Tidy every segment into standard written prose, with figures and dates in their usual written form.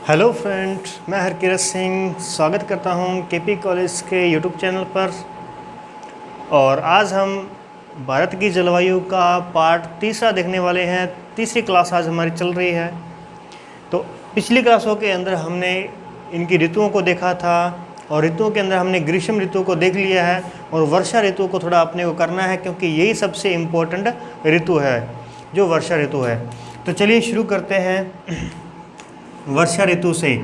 Hello friends, मैं हरकिरत सिंह स्वागत करता हूं केपी कॉलेज के यूट्यूब चैनल पर। और आज हम भारत की जलवायु का पार्ट तीसरा देखने वाले हैं। तीसरी क्लास आज हमारी चल रही है। तो पिछली क्लासों के अंदर हमने इनकी ऋतुओं को देखा था और ऋतुओं के अंदर हमने ग्रीष्म ऋतु को देख लिया है और वर्षा ऋतु को थोड़ा अपने को करना है, क्योंकि यही सबसे इम्पोर्टेंट ऋतु है जो वर्षा ऋतु है। तो चलिए शुरू करते हैं वर्षा ऋतु से।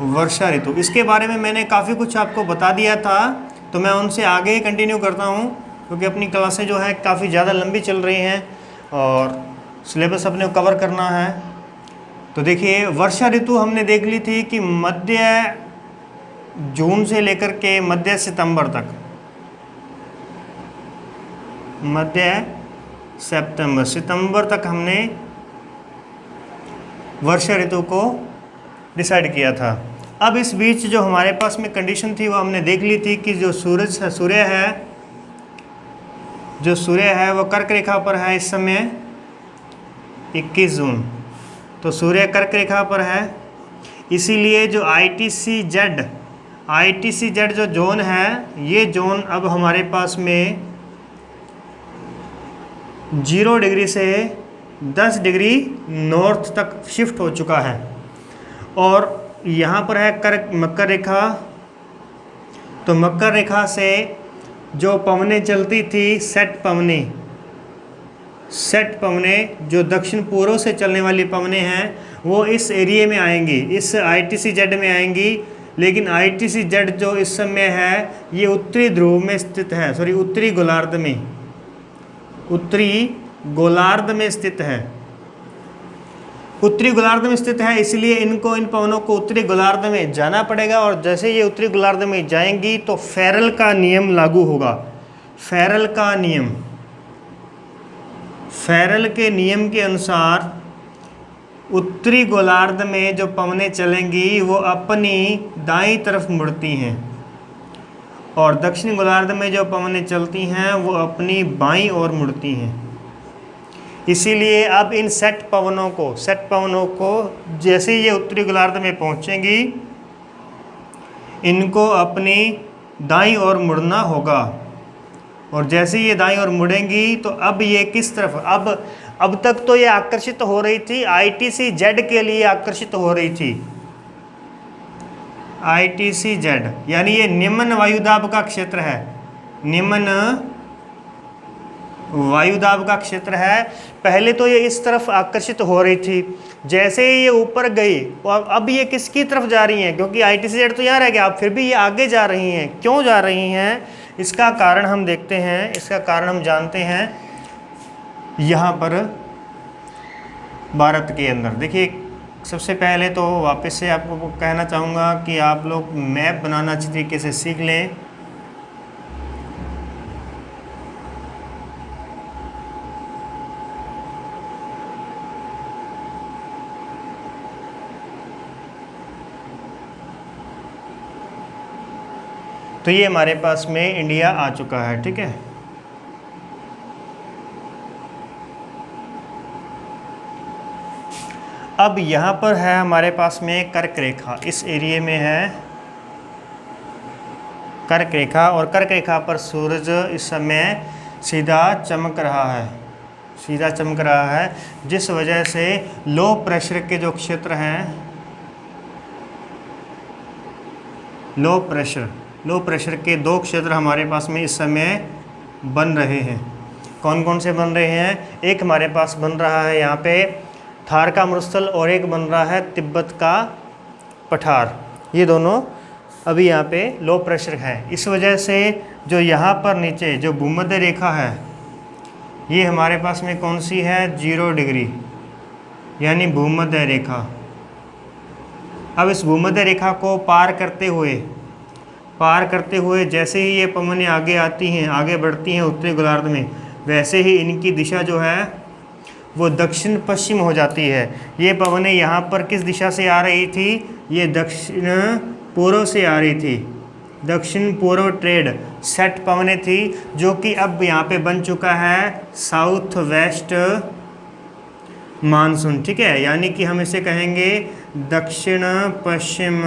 वर्षा ऋतु, इसके बारे में मैंने काफ़ी कुछ आपको बता दिया था, तो मैं उनसे आगे ही कंटिन्यू करता हूँ, क्योंकि अपनी क्लासें जो है काफ़ी ज़्यादा लंबी चल रही हैं और सिलेबस अपने को कवर करना है। तो देखिए, वर्षा ऋतु हमने देख ली थी कि मध्य जून से लेकर के मध्य सितंबर तक हमने वर्षा ऋतु को डिसाइड किया था। अब इस बीच जो हमारे पास में कंडीशन थी वो हमने देख ली थी कि जो सूर्य है वो कर्क रेखा पर है इस समय 21 जून। तो सूर्य कर्क रेखा पर है, इसीलिए जो ITC-Z जो जोन है, ये जोन अब हमारे पास में 0 डिग्री से 10 डिग्री नॉर्थ तक शिफ्ट हो चुका है। और यहाँ पर है मकर रेखा। तो मकर रेखा से जो पवनें चलती थी, सेट पवने जो दक्षिण पूर्व से चलने वाली पवनें हैं, वो इस एरिया में आएंगी, इस ITC-Z में आएंगी। लेकिन ITC-Z जो इस समय है ये उत्तरी ध्रुव में स्थित है, उत्तरी गोलार्ध में स्थित है। इसलिए इन पवनों को उत्तरी गोलार्ध में जाना पड़ेगा। और जैसे ये उत्तरी गोलार्ध में जाएंगी तो फेरल का नियम लागू होगा। फेरल के नियम के अनुसार उत्तरी गोलार्ध में जो पवनें चलेंगी वो अपनी दाईं तरफ मुड़ती हैं और दक्षिणी गोलार्ध में जो पवनें चलती हैं वो अपनी बाईं ओर मुड़ती हैं। इसीलिए अब इन सेट पवनों को जैसे ये उत्तरी गोलार्ध में पहुंचेंगी, इनको अपनी दाईं ओर मुड़ना होगा। और जैसे ये दाईं ओर मुड़ेंगी तो अब ये किस तरफ, अब तक तो ये आकर्षित हो रही थी, ITC-Z के लिए आकर्षित हो रही थी। ITC-Z यानी ये निम्न वायुदाब का क्षेत्र है। पहले तो ये इस तरफ आकर्षित हो रही थी, जैसे ही ये ऊपर गई और अब ये किसकी तरफ जा रही हैं, क्योंकि ITC-Z तो यहाँ रह गया, अब फिर भी ये आगे जा रही हैं। क्यों जा रही हैं, इसका कारण हम देखते हैं, इसका कारण हम जानते हैं यहाँ पर भारत के अंदर। देखिए, सबसे पहले तो वापस से आपको कहना चाहूँगा कि आप लोग मैप बनाना अच्छी तरीके से सीख लें। तो ये हमारे पास में इंडिया आ चुका है, ठीक है। अब यहाँ पर है हमारे पास में कर्क रेखा, इस एरिया में है कर्क रेखा और कर्क रेखा पर सूरज इस समय सीधा चमक रहा है, जिस वजह से लो प्रेशर के जो क्षेत्र हैं, लो प्रेशर के 2 क्षेत्र हमारे पास में इस समय बन रहे हैं। कौन कौन से बन रहे हैं? एक हमारे पास बन रहा है यहाँ पे थार का मरुस्थल और एक बन रहा है तिब्बत का पठार। ये दोनों अभी यहाँ पे लो प्रेशर है। इस वजह से जो यहाँ पर नीचे जो भूमध्य रेखा है, ये हमारे पास में कौन सी है? 0 डिग्री, यानी भूमध्य रेखा। अब इस भूमध्य रेखा को पार करते हुए जैसे ही ये पवनें आगे आती हैं, आगे बढ़ती हैं उत्तरी गोलार्ध में, वैसे ही इनकी दिशा जो है वो दक्षिण पश्चिम हो जाती है। ये पवनें यहाँ पर किस दिशा से आ रही थी? ये दक्षिण पूर्व से आ रही थी। दक्षिण पूर्व ट्रेड सेट पवनें थी, जो कि अब यहाँ पे बन चुका है साउथ वेस्ट मानसून, ठीक है, यानी कि हम इसे कहेंगे दक्षिण पश्चिम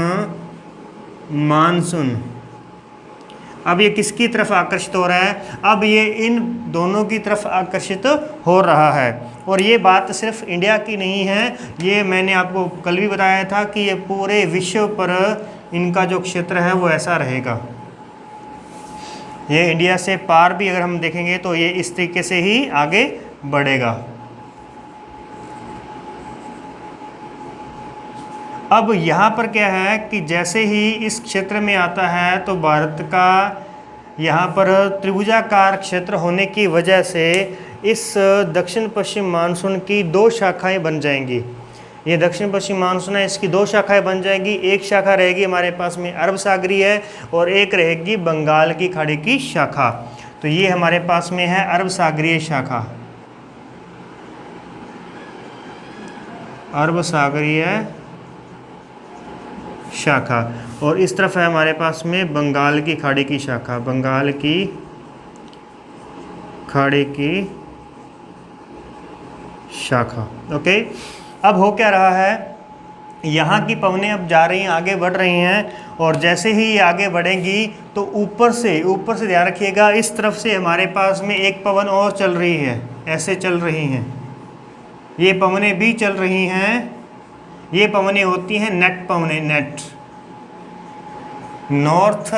मानसून। अब ये किसकी तरफ आकर्षित हो रहा है? अब ये इन दोनों की तरफ आकर्षित हो रहा है। और ये बात सिर्फ इंडिया की नहीं है, ये मैंने आपको कल भी बताया था कि ये पूरे विश्व पर इनका जो क्षेत्र है वो ऐसा रहेगा। ये इंडिया से पार भी अगर हम देखेंगे तो ये इस तरीके से ही आगे बढ़ेगा। अब यहाँ पर क्या है कि जैसे ही इस क्षेत्र में आता है तो भारत का यहाँ पर त्रिभुजाकार क्षेत्र होने की वजह से इस दक्षिण पश्चिम मानसून की दो शाखाएं बन जाएंगी। ये दक्षिण पश्चिम मानसून है, इसकी दो शाखाएं बन जाएंगी। एक शाखा रहेगी हमारे पास में अरब सागरीय है और एक रहेगी बंगाल की खाड़ी की शाखा। तो ये हमारे पास में है अरब सागरीय शाखा, अरब सागरीय शाखा, और इस तरफ है हमारे पास में बंगाल की खाड़ी की शाखा, बंगाल की खाड़ी की शाखा। ओके, अब हो क्या रहा है, यहाँ की पवनें अब जा रही हैं, आगे बढ़ रही हैं, और जैसे ही ये आगे बढ़ेंगी तो ऊपर से ध्यान रखिएगा, इस तरफ से हमारे पास में एक पवन और चल रही है, ऐसे चल रही हैं, ये पवनें भी चल रही हैं। ये पवनें होती हैं नेट पवनें, नेट नॉर्थ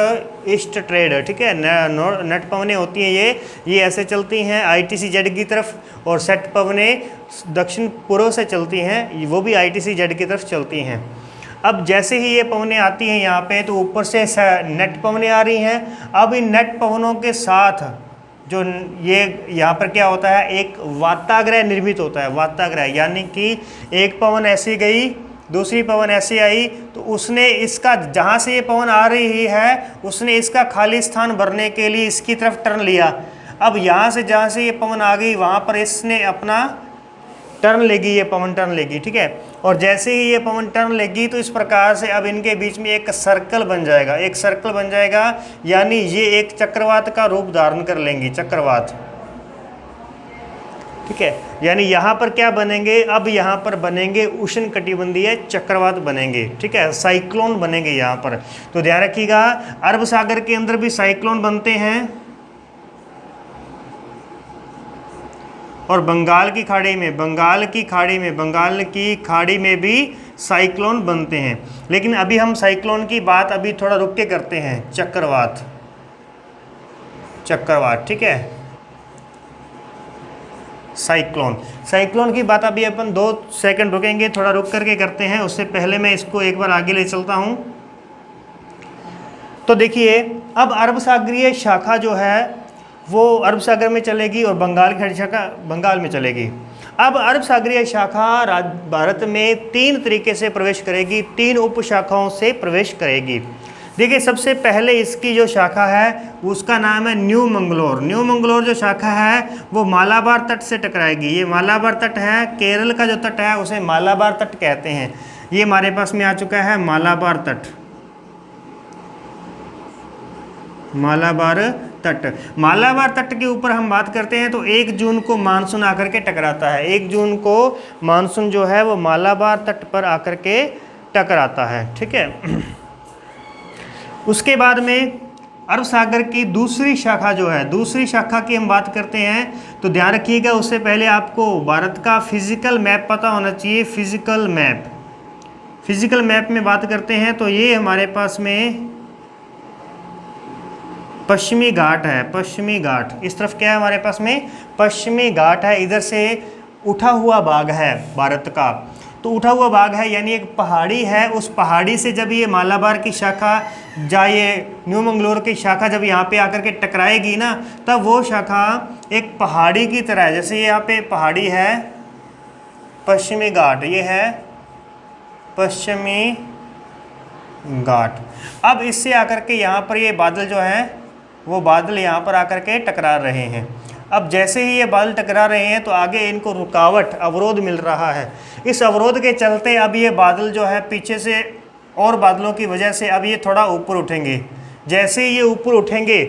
ईस्ट ट्रेड, ठीक है, नेट पवनें होती हैं ये ऐसे चलती हैं ITCZ की तरफ, और सेट पवनें दक्षिण पूर्व से चलती हैं, वो भी ITCZ की तरफ चलती हैं। अब जैसे ही ये पवनें आती हैं यहाँ पे तो ऊपर से नेट पवनें आ रही हैं। अब इन नेट पवनों के साथ जो ये यहाँ पर क्या होता है, एक वाताग्रह निर्मित होता है, वाताग्रह, यानी कि एक पवन ऐसी गई, दूसरी पवन ऐसी आई, तो उसने इसका, जहाँ से ये पवन आ रही है उसने इसका खाली स्थान भरने के लिए इसकी तरफ टर्न लिया। अब यहाँ से जहाँ से ये पवन आ गई वहाँ पर इसने अपना टर्न लेगी, ये पवन टर्न लेगी, ठीक है। और जैसे ही ये पवन टर्न लेगी तो इस प्रकार से अब इनके बीच में एक सर्कल बन जाएगा, एक सर्कल बन जाएगा, यानी ये एक चक्रवात का रूप धारण कर लेंगी, चक्रवात, ठीक है। यानी यहाँ पर क्या बनेंगे, अब यहाँ पर बनेंगे उष्णकटिबंधीय चक्रवात बनेंगे, ठीक है, साइक्लोन बनेंगे यहाँ पर। तो ध्यान रखिएगा, अरब सागर के अंदर भी साइक्लोन बनते हैं, और बंगाल की खाड़ी में भी साइक्लोन बनते हैं। लेकिन अभी हम साइक्लोन की बात अभी थोड़ा रुक के करते हैं, चक्रवात, ठीक है, साइक्लोन की बात अभी अपन 2 सेकंड रुकेंगे, थोड़ा रुक करके करते हैं। उससे पहले मैं इसको एक बार आगे ले चलता हूं। तो देखिए, अब अरब सागरीय शाखा जो है वो अरब सागर में चलेगी और बंगाल की खाड़ी शाखा बंगाल में चलेगी। अब अरब सागरीय शाखा भारत में 3 तरीके से प्रवेश करेगी, 3 उप शाखाओं से प्रवेश करेगी। देखिए, सबसे पहले इसकी जो शाखा है उसका नाम है न्यू मंगलोर। न्यू मंगलोर जो शाखा है वो मालाबार तट से टकराएगी। ये मालाबार तट है, केरल का जो तट है उसे मालाबार तट कहते हैं। ये हमारे पास में आ चुका है मालाबार तट, मालाबार तट के ऊपर हम बात करते हैं तो 1 जून को मानसून आकर के टकराता है। 1 जून को मानसून जो है वो मालाबार तट पर आकर के टकराता है, ठीक है। उसके बाद में अरब सागर की दूसरी शाखा जो है, दूसरी शाखा की हम बात करते हैं तो ध्यान रखिएगा, उससे पहले आपको भारत का फिजिकल मैप पता होना चाहिए। फिजिकल मैप में बात करते हैं तो ये हमारे पास में पश्चिमी घाट है, पश्चिमी घाट, इस तरफ क्या है हमारे पास में, पश्चिमी घाट है। इधर से उठा हुआ भाग है भारत का, तो उठा हुआ भाग है यानी एक पहाड़ी है, उस पहाड़ी से जब ये मालाबार की शाखा ये न्यू मंगलोर की शाखा जब यहाँ पे आकर के टकराएगी ना, तब वो शाखा एक पहाड़ी की तरह है। जैसे यहाँ पे पहाड़ी है, पश्चिमी घाट, ये है पश्चिमी घाट। अब इससे आकर के यहाँ पर ये बादल जो है वो बादल यहाँ पर आकर के टकरा रहे हैं। अब जैसे ही ये बादल टकरा रहे हैं तो आगे इनको रुकावट, अवरोध मिल रहा है। इस अवरोध के चलते अब ये बादल जो है पीछे से और बादलों की वजह से अब ये थोड़ा ऊपर उठेंगे। जैसे ही ये ऊपर उठेंगे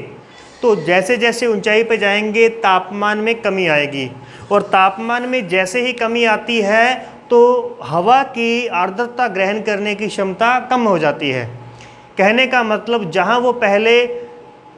तो जैसे जैसे ऊंचाई पे जाएंगे तापमान में कमी आएगी, और तापमान में जैसे ही कमी आती है तो हवा की आर्द्रता ग्रहण करने की क्षमता कम हो जाती है। कहने का मतलब जहाँ वो पहले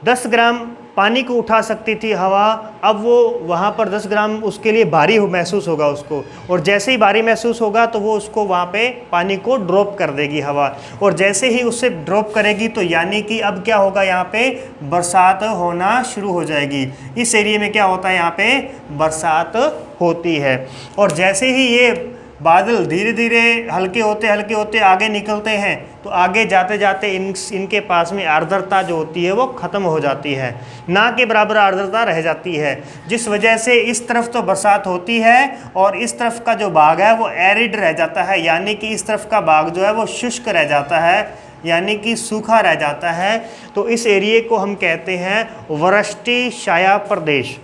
10 ग्राम पानी को उठा सकती थी हवा, अब वो वहाँ पर 10 ग्राम उसके लिए भारी महसूस होगा उसको, और जैसे ही भारी महसूस होगा तो वो उसको वहाँ पे पानी को ड्रॉप कर देगी हवा, और जैसे ही उससे ड्रॉप करेगी तो यानी कि अब क्या होगा, यहाँ पे बरसात होना शुरू हो जाएगी। इस एरिया में क्या होता है, यहाँ पे बरसात होती है। और जैसे ही ये बादल धीरे धीरे हल्के होते आगे निकलते हैं तो आगे जाते जाते इनके पास में आर्द्रता जो होती है वो ख़त्म हो जाती है, ना के बराबर आर्द्रता रह जाती है, जिस वजह से इस तरफ तो बरसात होती है और इस तरफ का जो भाग है वो एरिड रह जाता है, यानी कि इस तरफ का भाग जो है वो शुष्क रह जाता है, यानी कि सूखा रह जाता है। तो इस एरिए को हम कहते हैं वृष्टि छाया प्रदेश।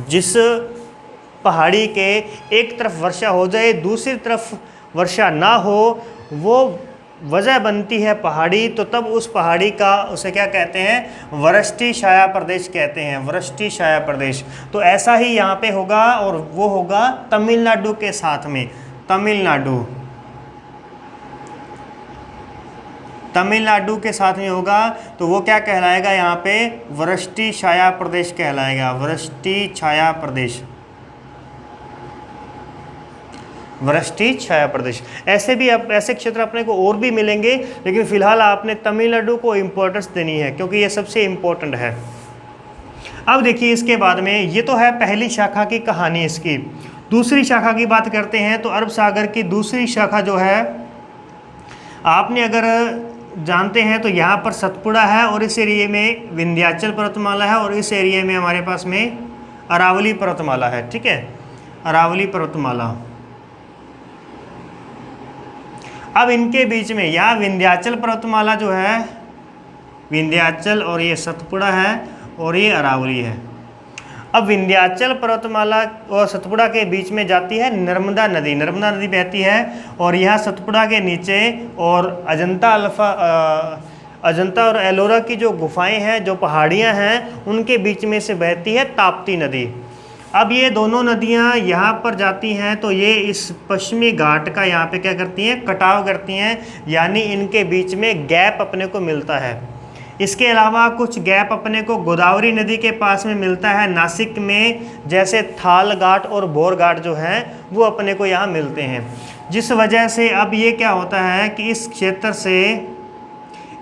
जिस पहाड़ी के एक तरफ वर्षा हो जाए दूसरी तरफ वर्षा ना हो, वो वजह बनती है पहाड़ी, तो तब उस पहाड़ी का उसे क्या कहते हैं, वृष्टि छाया प्रदेश कहते हैं, वृष्टि छाया प्रदेश। तो ऐसा ही यहाँ पे होगा और वो होगा तमिलनाडु के साथ में। तमिलनाडु के साथ में होगा तो वो क्या कहलाएगा, यहाँ पे वृष्टि छाया प्रदेश कहलाएगा, वृष्टि छाया प्रदेश, वृष्टि छाया प्रदेश। ऐसे भी ऐसे क्षेत्र अपने को और भी मिलेंगे, लेकिन फिलहाल आपने तमिलनाडु को इम्पोर्टेंस देनी है क्योंकि ये सबसे इम्पोर्टेंट है। अब देखिए इसके बाद में, ये तो है पहली शाखा की कहानी इसकी। दूसरी शाखा की बात करते हैं तो अरब सागर की दूसरी शाखा जो है, आपने अगर जानते हैं तो यहाँ पर सतपुड़ा है और इस एरिए में विंध्याचल पर्वतमाला है और इस एरिए में हमारे पास में अरावली पर्वतमाला है। ठीक है, अरावली पर्वतमाला। अब इनके बीच में यहाँ विंध्याचल पर्वतमाला जो है, विंध्याचल, और ये सतपुड़ा है और ये अरावली है। अब विंध्याचल पर्वतमाला और सतपुड़ा के बीच में जाती है नर्मदा नदी, नर्मदा नदी बहती है, और यहाँ सतपुड़ा के नीचे और अजंता और एलोरा की जो गुफाएं हैं, जो पहाड़ियाँ हैं, उनके बीच में से बहती है ताप्ती नदी। अब ये दोनों नदियाँ यहाँ पर जाती हैं तो ये इस पश्चिमी घाट का यहाँ पे क्या करती हैं, कटाव करती हैं, यानी इनके बीच में गैप अपने को मिलता है। इसके अलावा कुछ गैप अपने को गोदावरी नदी के पास में मिलता है नासिक में, जैसे थाल घाट और भोर घाट जो हैं वो अपने को यहाँ मिलते हैं, जिस वजह से अब ये क्या होता है कि इस क्षेत्र से,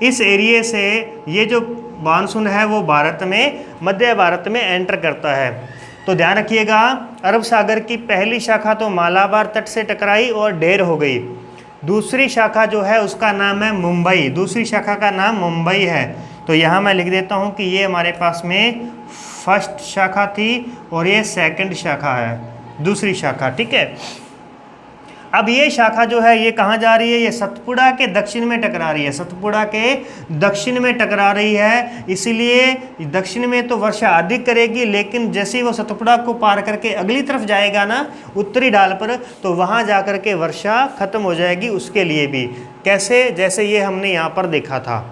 इस एरिए से ये जो मानसून है वो भारत में, मध्य भारत में एंटर करता है। तो ध्यान रखिएगा, अरब सागर की पहली शाखा तो मालाबार तट से टकराई और ढेर हो गई। दूसरी शाखा जो है उसका नाम है मुंबई, दूसरी शाखा का नाम मुंबई है। तो यहाँ मैं लिख देता हूँ कि ये हमारे पास में फर्स्ट शाखा थी और ये सेकंड शाखा है, दूसरी शाखा। ठीक है, अब ये शाखा जो है ये कहाँ जा रही है, ये सतपुड़ा के दक्षिण में टकरा रही है, सतपुड़ा के दक्षिण में टकरा रही है। इसीलिए दक्षिण में तो वर्षा अधिक करेगी, लेकिन जैसे ही वो सतपुड़ा को पार करके अगली तरफ जाएगा ना, उत्तरी ढाल पर, तो वहाँ जा कर के वर्षा खत्म हो जाएगी उसके लिए भी। कैसे, जैसे ये हमने यहाँ पर देखा था।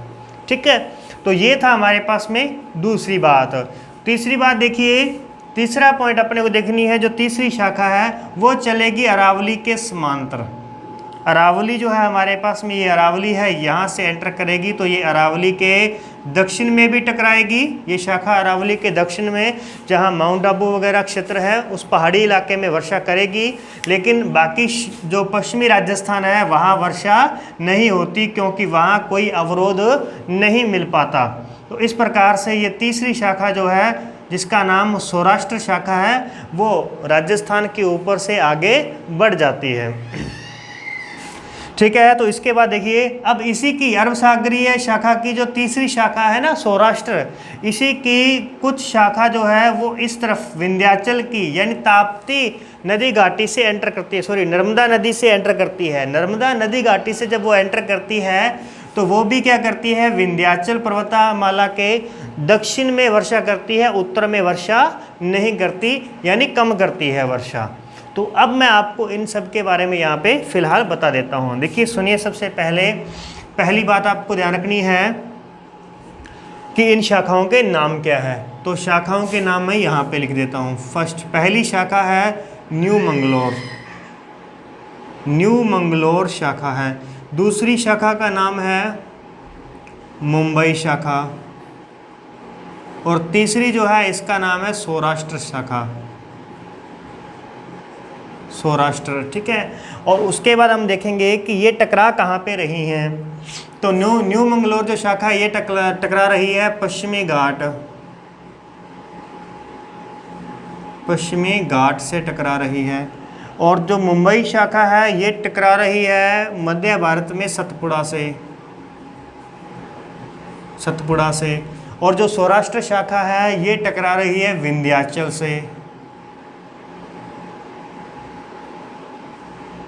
ठीक है, तो ये था हमारे पास में दूसरी बात। तीसरी बात देखिए, तीसरा पॉइंट अपने को देखनी है, जो तीसरी शाखा है वो चलेगी अरावली के समांतर। अरावली जो है हमारे पास में, ये अरावली है, यहाँ से एंटर करेगी तो ये अरावली के दक्षिण में भी टकराएगी। ये शाखा अरावली के दक्षिण में, जहाँ माउंट आबू वगैरह क्षेत्र है, उस पहाड़ी इलाके में वर्षा करेगी, लेकिन बाकी जो पश्चिमी राजस्थान है वहाँ वर्षा नहीं होती, क्योंकि वहाँ कोई अवरोध नहीं मिल पाता। तो इस प्रकार से ये तीसरी शाखा जो है, जिसका नाम सौराष्ट्र शाखा है, वो राजस्थान के ऊपर से आगे बढ़ जाती है। ठीक है, तो इसके बाद देखिए, अब इसी की अरब सागरीय शाखा की जो तीसरी शाखा है ना, सौराष्ट्र, इसी की कुछ शाखा जो है वो इस तरफ विंध्याचल की, यानी ताप्ती नदी घाटी से एंटर करती है, सॉरी नर्मदा नदी से एंटर करती है। नर्मदा नदी घाटी से जब वो एंटर करती है तो वो भी क्या करती है, विंध्याचल पर्वतमाला के दक्षिण में वर्षा करती है, उत्तर में वर्षा नहीं करती, यानी कम करती है वर्षा। तो अब मैं आपको इन सब के बारे में यहाँ पे फिलहाल बता देता हूँ। देखिए सुनिए, सबसे पहली बात आपको ध्यान रखनी है कि इन शाखाओं के नाम क्या है। तो तो शाखाओं के नाम मैं यहाँ पे लिख देता हूँ। फर्स्ट पहली शाखा है न्यू मंगलोर, न्यू मंगलोर शाखा है। दूसरी शाखा का नाम है मुंबई शाखा, और तीसरी जो है इसका नाम है सौराष्ट्र शाखा, सौराष्ट्र, ठीक है। और उसके बाद हम देखेंगे कि ये टकरा कहाँ पे रही हैं। तो न्यू मंगलोर जो शाखा है ये टकरा रही है पश्चिमी घाट, पश्चिमी घाट से टकरा रही है। और जो मुंबई शाखा है ये टकरा रही है मध्य भारत में सतपुड़ा से, सतपुड़ा से। और जो सौराष्ट्र शाखा है ये टकरा रही है विंध्याचल से,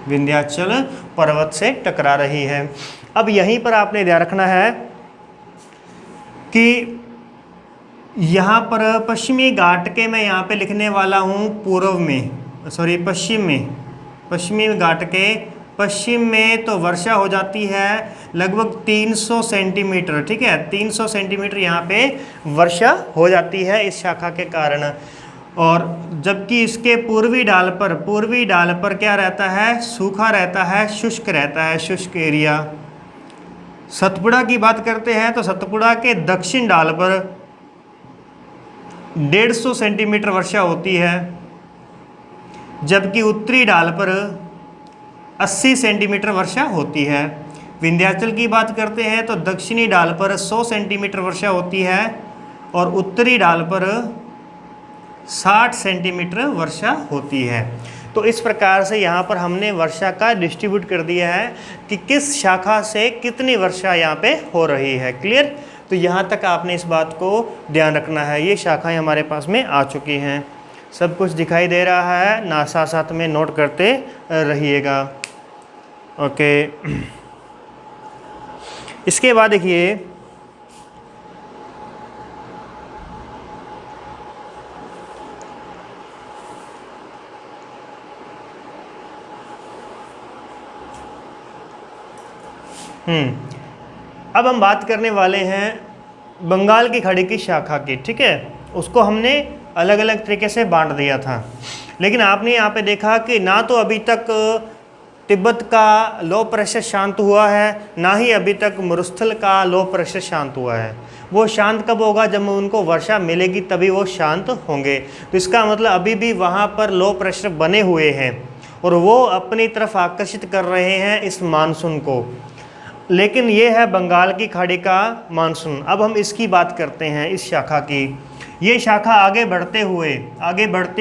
विंध्याचल पर्वत से टकरा रही है। अब यहीं पर आपने ध्यान रखना है कि यहाँ पर पश्चिमी घाट के मैं यहाँ पे लिखने वाला हूँ पूर्व में, सॉरी पश्चिम में, पश्चिमी घाट के पश्चिम में तो वर्षा हो जाती है लगभग 300 सेंटीमीटर, ठीक है, 300 सेंटीमीटर यहाँ पे वर्षा हो जाती है इस शाखा के कारण। और जबकि इसके पूर्वी ढाल पर क्या रहता है, सूखा रहता है, शुष्क रहता है, शुष्क एरिया। सतपुड़ा की बात करते हैं तो सतपुड़ा के दक्षिण ढाल पर 150 सेंटीमीटर वर्षा होती है, जबकि उत्तरी ढाल पर 80 सेंटीमीटर वर्षा होती है। विंध्याचल की बात करते हैं तो दक्षिणी ढाल पर 100 सेंटीमीटर वर्षा होती है और उत्तरी ढाल पर 60 सेंटीमीटर वर्षा होती है। तो इस प्रकार से यहाँ पर हमने वर्षा का डिस्ट्रीब्यूट कर दिया है कि किस शाखा से कितनी वर्षा यहाँ पे हो रही है। क्लियर? तो यहाँ तक आपने इस बात को ध्यान रखना है। ये शाखाएं हमारे पास में आ चुकी हैं, सब कुछ दिखाई दे रहा है ना, साथ साथ में नोट करते रहिएगा। ओके, इसके बाद देखिए अब हम बात करने वाले हैं बंगाल की खाड़ी की शाखा की, ठीक है। उसको हमने अलग अलग तरीके से बांट दिया था, लेकिन आपने यहाँ पे देखा कि ना तो अभी तक तिब्बत का लो प्रेशर शांत हुआ है, ना ही अभी तक मरुस्थल का लो प्रेशर शांत हुआ है। वो शांत कब होगा? जब उनको वर्षा मिलेगी तभी वो शांत होंगे। तो इसका मतलब अभी भी वहाँ पर लो प्रेशर बने हुए हैं और वो अपनी तरफ आकर्षित कर रहे हैं इस मानसून को। लेकिन ये है बंगाल की खाड़ी का मानसून। अब हम इसकी बात करते हैं, इस शाखा की। ये शाखा आगे बढ़ते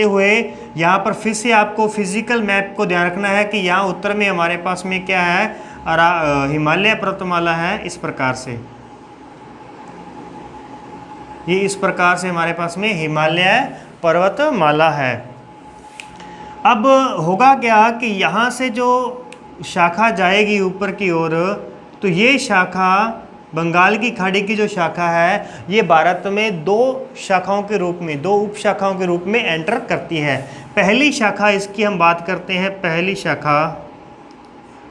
हुए यहाँ पर फिर से आपको फिजिकल मैप को ध्यान रखना है कि यहाँ उत्तर में हमारे पास में क्या है, हिमालय पर्वतमाला है। इस प्रकार से ये इस प्रकार से हमारे पास में हिमालय पर्वतमाला है। अब होगा क्या कि यहाँ से जो शाखा जाएगी ऊपर की ओर, तो ये शाखा बंगाल की खाड़ी की जो शाखा है ये भारत में दो शाखाओं के रूप में, दो उप शाखाओं के रूप में एंटर करती है। पहली शाखा इसकी हम बात करते हैं, पहली शाखा।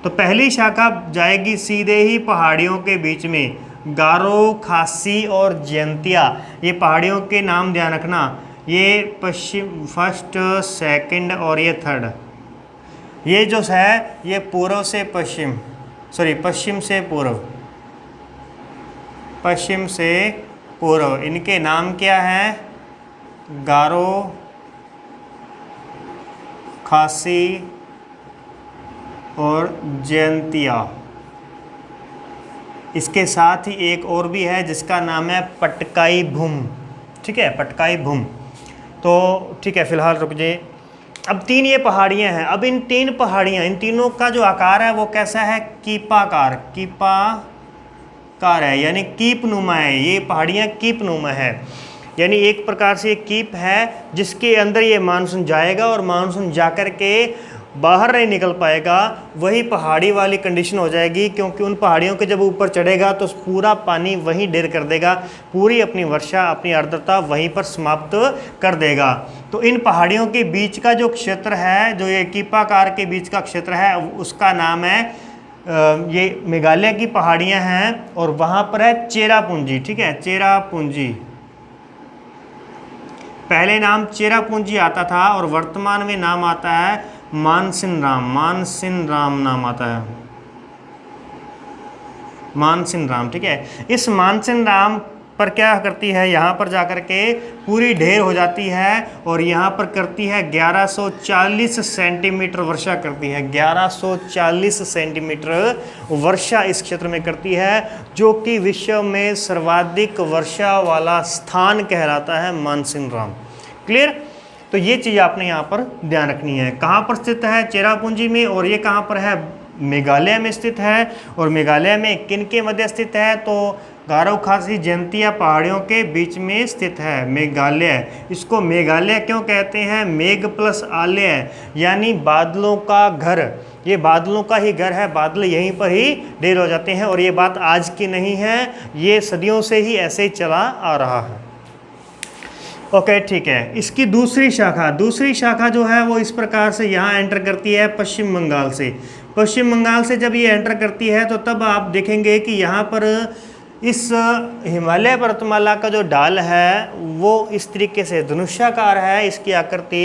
तो पहली शाखा जाएगी सीधे ही पहाड़ियों के बीच में, गारो, खासी और जयंतिया। ये पहाड़ियों के नाम ध्यान रखना, ये पश्चिम, फर्स्ट, सेकंड और ये थर्ड। ये जो है ये पूर्व से पश्चिम, सॉरी पश्चिम से पूर्व, पश्चिम से पूर्व। इनके नाम क्या है? गारो, खासी और जयंतिया। इसके साथ ही एक और भी है जिसका नाम है पटकाई भूम, ठीक है, पटकाई भूम। तो ठीक है, फिलहाल रुक जाइए। अब तीन ये पहाड़ियाँ हैं। अब इन तीन पहाड़ियाँ, इन तीनों का जो आकार है वो कैसा है? कीपाकार, कीपाकार है, यानी कीप नुमा है। ये पहाड़ियाँ कीप नुमा है, यानी एक प्रकार से कीप है जिसके अंदर ये मानसून जाएगा और मानसून जाकर के बाहर नहीं निकल पाएगा। वही पहाड़ी वाली कंडीशन हो जाएगी, क्योंकि उन पहाड़ियों के जब ऊपर चढ़ेगा तो पूरा पानी वहीं ढेर कर देगा, पूरी अपनी वर्षा, अपनी आर्द्रता वहीं पर समाप्त कर देगा। तो इन पहाड़ियों के बीच का जो क्षेत्र है, जो ये कीपाकार के बीच का क्षेत्र है, उसका नाम है, ये मेघालय की पहाड़ियाँ हैं और वहाँ पर है चेरापूंजी, ठीक है, चेरापूंजी। पहले नाम चेरापूंजी आता था और वर्तमान में नाम आता है मानसिन राम नाम आता है, मानसिन राम। ठीक है, इस मानसिन राम पर क्या करती है, यहाँ पर जाकर के पूरी ढेर हो जाती है और यहाँ पर करती है 1140 सेंटीमीटर वर्षा करती है, 1140 सेंटीमीटर वर्षा इस क्षेत्र में करती है, जो कि विश्व में सर्वाधिक वर्षा वाला स्थान कहलाता है मानसिन राम। क्लियर? तो ये चीज़ आपने यहाँ पर ध्यान रखनी है। कहाँ पर स्थित है? चेरापूंजी में। और ये कहाँ पर है? मेघालय में स्थित है। और मेघालय में किन के मध्य स्थित है? तो गारो खासी जयंतिया पहाड़ियों के बीच में स्थित है मेघालय। इसको मेघालय क्यों कहते हैं? मेघ प्लस आलय, यानी बादलों का घर। ये बादलों का ही घर है, बादल यहीं पर ही ढेर हो जाते हैं। और ये बात आज की नहीं है, ये सदियों से ही ऐसे ही चला आ रहा है। ओके, ठीक है। इसकी दूसरी शाखा जो है वो इस प्रकार से यहाँ एंटर करती है पश्चिम बंगाल से। पश्चिम बंगाल से जब ये एंटर करती है तो तब आप देखेंगे कि यहाँ पर इस हिमालय पर्वतमाला का जो ढाल है वो इस तरीके से धनुष्याकार है। इसकी आकृति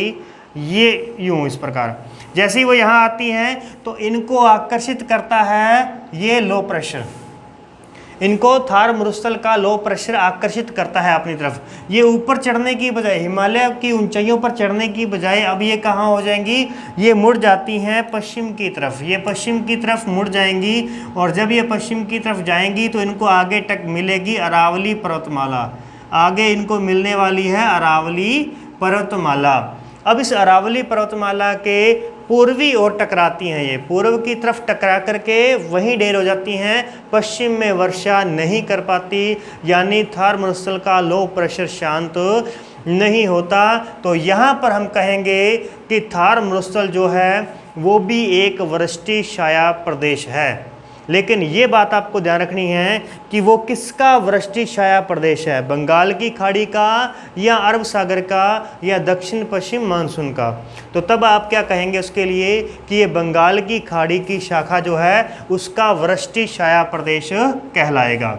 ये यूं इस प्रकार, जैसे ही वो यहाँ आती हैं तो इनको आकर्षित करता है ये लो प्रेशर। इनको थार मरुस्थल का लो प्रेशर आकर्षित करता है अपनी तरफ। ये ऊपर चढ़ने की बजाय, हिमालय की ऊंचाइयों पर चढ़ने की बजाय अब ये कहाँ हो जाएंगी? ये मुड़ जाती हैं पश्चिम की तरफ। ये पश्चिम की तरफ मुड़ जाएंगी और जब ये पश्चिम की तरफ जाएंगी तो इनको आगे तक मिलेगी अरावली पर्वतमाला। आगे इनको मिलने वाली है अरावली पर्वतमाला। अब इस अरावली पर्वतमाला के पूर्वी ओर टकराती हैं, ये पूर्व की तरफ टकरा करके वहीं ढेर हो जाती हैं। पश्चिम में वर्षा नहीं कर पाती, यानी थार मरुस्थल का लो प्रेशर शांत नहीं होता। तो यहाँ पर हम कहेंगे कि थार मरुस्थल जो है वो भी एक वृष्टि छाया प्रदेश है। लेकिन ये बात आपको ध्यान रखनी है कि वो किसका वृष्टि छाया प्रदेश है? बंगाल की खाड़ी का या अरब सागर का या दक्षिण पश्चिम मानसून का? तो तब आप क्या कहेंगे उसके लिए कि ये बंगाल की खाड़ी की शाखा जो है उसका वृष्टि छाया प्रदेश कहलाएगा।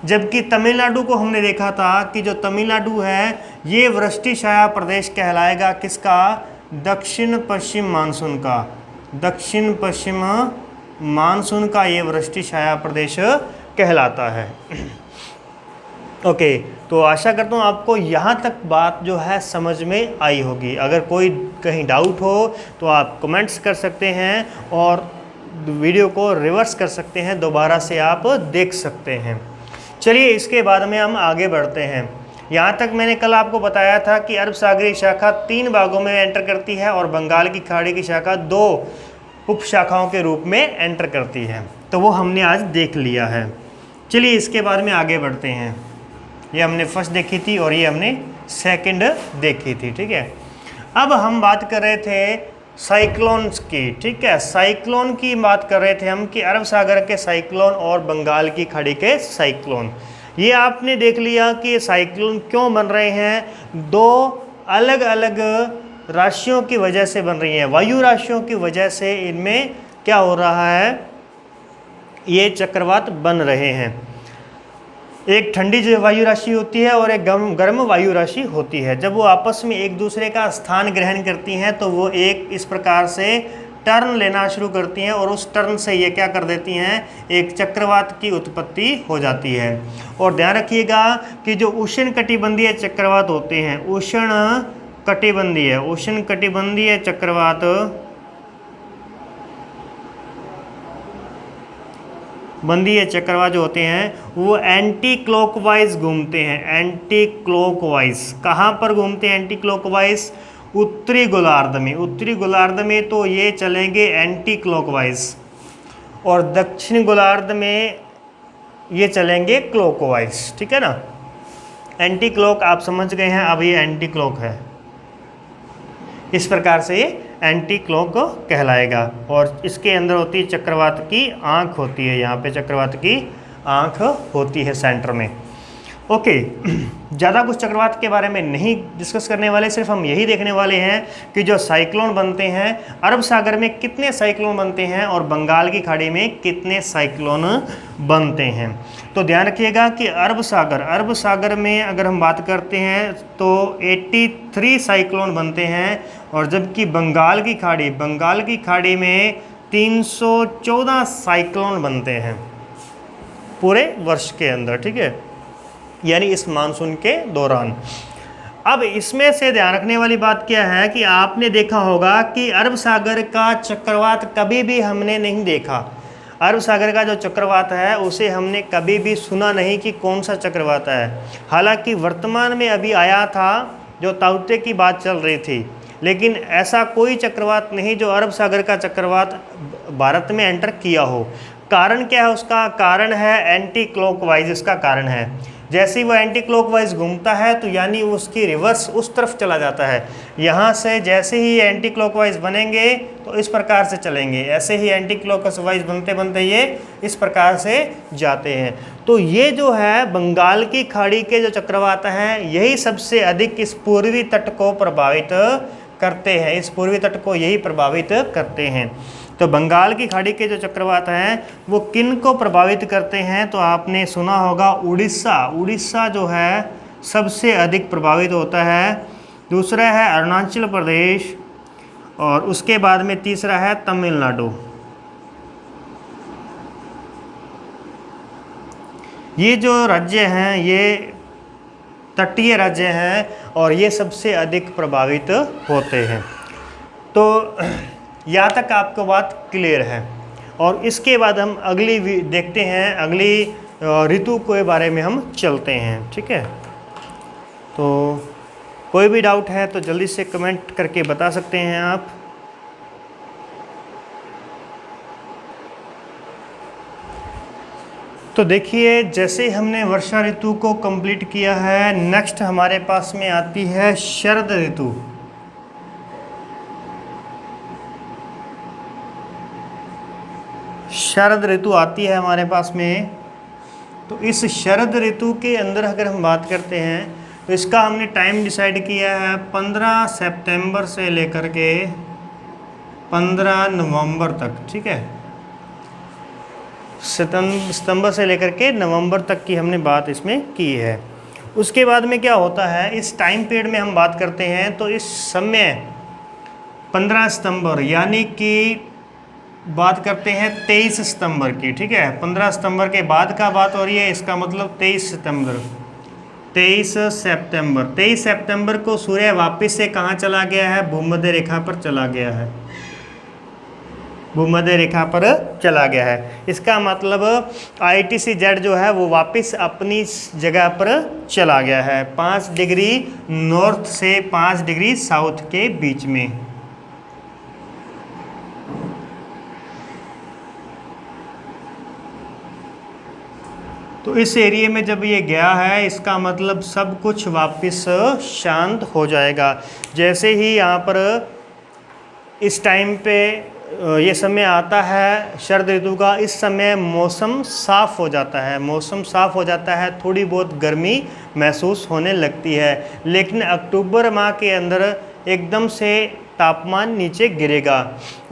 जबकि तमिलनाडु को हमने देखा था कि जो तमिलनाडु है ये वृष्टि छाया प्रदेश कहलाएगा किसका? दक्षिण पश्चिम मानसून का। दक्षिण पश्चिम मानसून का ये वृष्टि छाया प्रदेश कहलाता है। ओके, तो आशा करता हूँ आपको यहाँ तक बात जो है समझ में आई होगी। अगर कोई कहीं डाउट हो तो आप कमेंट्स कर सकते हैं और वीडियो को रिवर्स कर सकते हैं, दोबारा से आप देख सकते हैं। चलिए इसके बाद में हम आगे बढ़ते हैं। यहाँ तक मैंने कल आपको बताया था कि अरब सागरीय शाखा 3 भागों में एंटर करती है और बंगाल की खाड़ी की शाखा 2 उप शाखाओं के रूप में एंटर करती है। तो वो हमने आज देख लिया है। चलिए इसके बाद में आगे बढ़ते हैं। ये हमने फर्स्ट देखी थी और ये हमने सेकंड देखी थी। ठीक है, अब हम बात कर रहे थे साइक्लोन्स की। ठीक है, साइक्लोन की बात कर रहे थे हम कि अरब सागर के साइक्लोन और बंगाल की खाड़ी के साइक्लोन। ये आपने देख लिया कि साइक्लोन क्यों बन रहे हैं। 2 अलग अलग राशियों की वजह से बन रही हैं, वायु राशियों की वजह से इनमें क्या हो रहा है, ये चक्रवात बन रहे हैं। एक ठंडी जो वायु राशि होती है और एक गर्म वायु राशि होती है। जब वो आपस में एक दूसरे का स्थान ग्रहण करती हैं तो वो एक इस प्रकार से टर्न लेना शुरू करती हैं और उस टर्न से ये क्या कर देती हैं, एक चक्रवात की उत्पत्ति हो जाती है। और ध्यान रखिएगा कि जो उष्ण कटिबंधीय चक्रवात होते हैं, उष्ण कटिबंधीय चक्रवात जो होते हैं वो एंटी क्लॉकवाइज घूमते हैं। एंटी क्लॉकवाइज कहाँ पर घूमते हैं? एंटी क्लॉकवाइज उत्तरी गोलार्ध में तो ये चलेंगे एंटी क्लॉकवाइज और दक्षिण गोलार्ध में ये चलेंगे क्लॉकवाइज। ठीक है ना, एंटी क्लॉक आप समझ गए हैं। अब ये एंटी क्लॉक है, इस प्रकार से ये एंटी क्लॉक कहलाएगा। और इसके अंदर होती है चक्रवात की आंख होती है, यहाँ पे चक्रवात की आंख होती है सेंटर में। ओके, ज़्यादा कुछ चक्रवात के बारे में नहीं डिस्कस करने वाले, सिर्फ हम यही देखने वाले हैं कि जो साइक्लोन बनते हैं, अरब सागर में कितने साइक्लोन बनते हैं और बंगाल की खाड़ी में कितने साइक्लोन बनते हैं। तो ध्यान रखिएगा कि अरब सागर में अगर हम बात करते हैं तो 83 साइक्लोन बनते हैं, और जबकि बंगाल की खाड़ी में 314 साइक्लोन बनते हैं पूरे वर्ष के अंदर, ठीक है, यानी इस मानसून के दौरान। अब इसमें से ध्यान रखने वाली बात क्या है कि आपने देखा होगा कि अरब सागर का चक्रवात कभी भी हमने नहीं देखा। अरब सागर का जो चक्रवात है उसे हमने कभी भी सुना नहीं कि कौन सा चक्रवात है। हालांकि वर्तमान में अभी आया था जो ताउते की बात चल रही थी, लेकिन ऐसा कोई चक्रवात नहीं जो अरब सागर का चक्रवात भारत में एंटर किया हो। कारण क्या है? उसका कारण है एंटी क्लॉकवाइज। इसका कारण है जैसे ही वो एंटी क्लॉकवाइज घूमता है तो यानी उसकी रिवर्स उस तरफ चला जाता है। यहाँ से जैसे ही एंटी क्लॉकवाइज बनेंगे तो इस प्रकार से चलेंगे, ऐसे ही एंटी क्लॉकवाइज बनते बनते ये इस प्रकार से जाते हैं। तो ये जो है बंगाल की खाड़ी के जो चक्रवात हैं यही सबसे अधिक इस पूर्वी तट को प्रभावित करते हैं, इस पूर्वी तट को यही प्रभावित करते हैं। तो बंगाल की खाड़ी के जो चक्रवात हैं वो किन को प्रभावित करते हैं? तो आपने सुना होगा उड़ीसा जो है सबसे अधिक प्रभावित होता है, दूसरा है अरुणाचल प्रदेश, और उसके बाद में तीसरा है तमिलनाडु। ये जो राज्य हैं ये तटीय राज्य हैं और ये सबसे अधिक प्रभावित होते हैं। तो यहाँ तक आपको बात क्लियर है, और इसके बाद हम अगली देखते हैं, अगली ऋतु के बारे में हम चलते हैं, ठीक है। तो कोई भी डाउट है तो जल्दी से कमेंट करके बता सकते हैं आप। तो देखिए जैसे हमने वर्षा ऋतु को कंप्लीट किया है, नेक्स्ट हमारे पास में आती है शरद ऋतु। शरद ऋतु आती है हमारे पास में। तो इस शरद ऋतु के अंदर अगर हम बात करते हैं तो इसका हमने टाइम डिसाइड किया है 15 सितंबर से लेकर के 15 नवंबर तक, ठीक है। सितंबर से लेकर के नवंबर तक की हमने बात इसमें की है। उसके बाद में क्या होता है, इस टाइम पीरियड में हम बात करते हैं तो इस समय 15 सितंबर यानी कि बात करते हैं 23 सितंबर की, ठीक है। 15 सितंबर के बाद का बात हो रही है, इसका मतलब 23 सितंबर को सूर्य वापस से कहाँ चला गया है? भूमध्य रेखा पर चला गया है, भूमध्य रेखा पर चला गया है। इसका मतलब ITC-Z जो है वो वापस अपनी जगह पर चला गया है, 5 डिग्री नॉर्थ से 5 डिग्री साउथ के बीच में। तो इस एरिया में जब ये गया है इसका मतलब सब कुछ वापस शांत हो जाएगा। जैसे ही यहाँ पर इस टाइम पे ये समय आता है शरद ऋतु का, इस समय मौसम साफ़ हो जाता है, थोड़ी बहुत गर्मी महसूस होने लगती है। लेकिन अक्टूबर माह के अंदर एकदम से तापमान नीचे गिरेगा।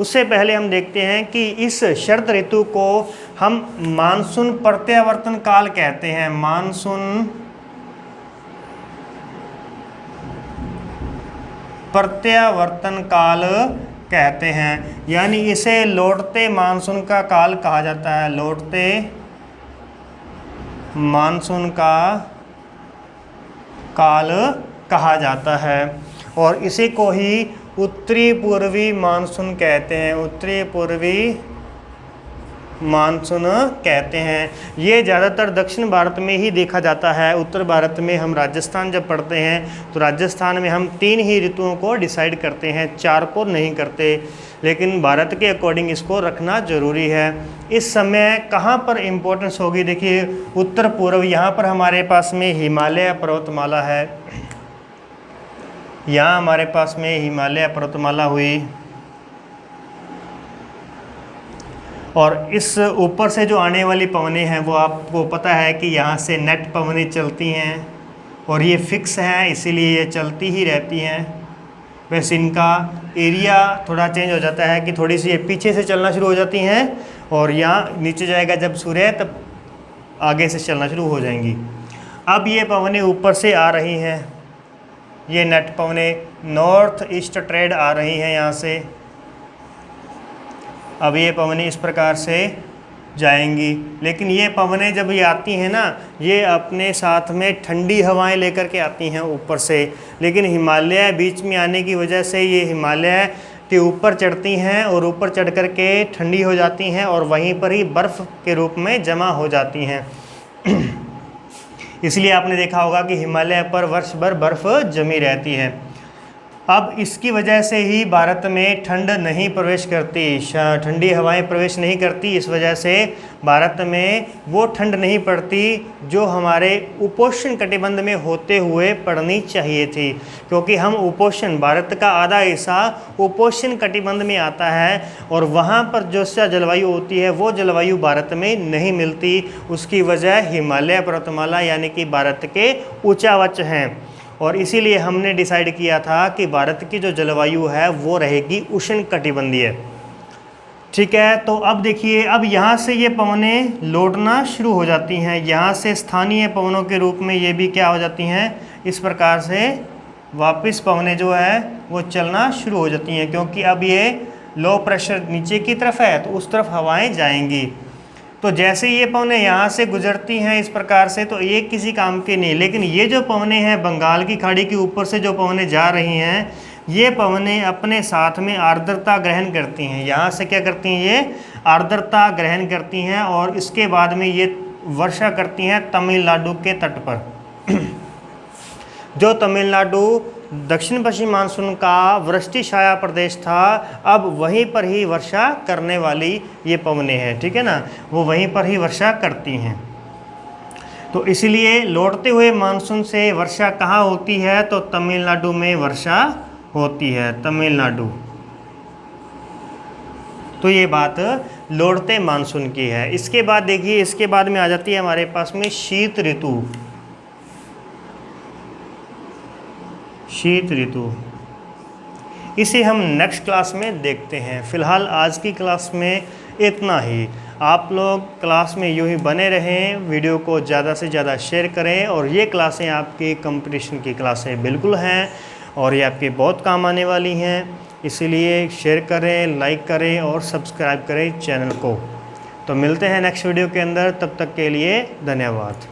उससे पहले हम देखते हैं कि इस शरद ऋतु को हम मानसून प्रत्यावर्तन काल कहते हैं। मानसून प्रत्यावर्तन काल कहते हैं, यानी इसे लौटते मानसून का काल कहा जाता है, लौटते मानसून का काल कहा जाता है। और इसी को ही उत्तरी पूर्वी मानसून कहते हैं, उत्तरी पूर्वी मानसून कहते हैं। ये ज़्यादातर दक्षिण भारत में ही देखा जाता है। उत्तर भारत में हम राजस्थान जब पढ़ते हैं तो राजस्थान में हम 3 ही ऋतुओं को डिसाइड करते हैं, 4 को नहीं करते, लेकिन भारत के अकॉर्डिंग इसको रखना ज़रूरी है। इस समय कहाँ पर इम्पोर्टेंस होगी, देखिए उत्तर पूर्व, यहाँ पर हमारे पास में हिमालय पर्वतमाला है, यहाँ हमारे पास में हिमालय पर्वतमाला हुई। और इस ऊपर से जो आने वाली पवनें हैं वो आपको पता है कि यहाँ से नेट पवनें चलती हैं और ये फिक्स हैं, इसीलिए ये चलती ही रहती हैं। वैसे इनका एरिया थोड़ा चेंज हो जाता है कि थोड़ी सी ये पीछे से चलना शुरू हो जाती हैं और यहाँ नीचे जाएगा जब सूर्य तब आगे से चलना शुरू हो जाएंगी। अब ये पवनें ऊपर से आ रही हैं, ये नेट पवनें नॉर्थ ईस्ट ट्रेड आ रही हैं यहाँ से। अब ये पवनें इस प्रकार से जाएंगी, लेकिन ये पवनें जब ये आती हैं ना, ये अपने साथ में ठंडी हवाएं लेकर के आती हैं ऊपर से, लेकिन हिमालय बीच में आने की वजह से ये हिमालय के ऊपर चढ़ती हैं और ऊपर चढ़ कर के ठंडी हो जाती हैं और वहीं पर ही बर्फ़ के रूप में जमा हो जाती हैं। इसलिए आपने देखा होगा कि हिमालय पर वर्ष भर बर्फ़ जमी रहती है। अब इसकी वजह से ही भारत में ठंड नहीं प्रवेश करती, ठंडी हवाएं प्रवेश नहीं करती। इस वजह से भारत में वो ठंड नहीं पड़ती जो हमारे उपोष्ण कटिबंध में होते हुए पड़नी चाहिए थी, क्योंकि हम उपोष्ण, भारत का आधा हिस्सा उपोष्ण कटिबंध में आता है और वहाँ पर जो सा जलवायु होती है वो जलवायु भारत में नहीं मिलती। उसकी वजह हिमालय पर्वतमाला यानी कि भारत के ऊंचावच हैं और इसीलिए हमने डिसाइड किया था कि भारत की जो जलवायु है वो रहेगी उष्ण कटिबंधीय। ठीक है, तो अब देखिए, अब यहाँ से ये पवनें लौटना शुरू हो जाती हैं, यहाँ से स्थानीय पवनों के रूप में ये भी क्या हो जाती हैं, इस प्रकार से वापस पवनें जो है वो चलना शुरू हो जाती हैं, क्योंकि अब ये लो प्रेशर नीचे की तरफ है तो उस तरफ हवाएं जाएंगी। तो जैसे ये पवनें यहाँ से गुजरती हैं इस प्रकार से, तो ये किसी काम की नहीं, लेकिन ये जो पवनें हैं बंगाल की खाड़ी के ऊपर से जो पवनें जा रही हैं, ये पवनें अपने साथ में आर्द्रता ग्रहण करती हैं। यहाँ से क्या करती हैं, ये आर्द्रता ग्रहण करती हैं और इसके बाद में ये वर्षा करती हैं तमिलनाडु के तट पर। जो तमिलनाडु दक्षिण पश्चिम मानसून का वृष्टि छाया प्रदेश था, अब वहीं पर ही वर्षा करने वाली ये पवनें हैं। ठीक है ना, वो वहीं पर ही वर्षा करती हैं। तो इसलिए लौटते हुए मानसून से वर्षा कहाँ होती है, तो तमिलनाडु में वर्षा होती है, तमिलनाडु। तो ये बात लौटते मानसून की है। इसके बाद देखिए, इसके बाद में आ जाती है हमारे पास में शीत ऋतु। शीत ऋतु, इसे हम नेक्स्ट क्लास में देखते हैं। फ़िलहाल आज की क्लास में इतना ही। आप लोग क्लास में यूँ ही बने रहें, वीडियो को ज़्यादा से ज़्यादा शेयर करें और ये क्लासें आपकी कंपटीशन की क्लासें बिल्कुल हैं और ये आपके बहुत काम आने वाली हैं। इसीलिए शेयर करें, लाइक करें और सब्सक्राइब करें चैनल को। तो मिलते हैं नेक्स्ट वीडियो के अंदर, तब तक के लिए धन्यवाद।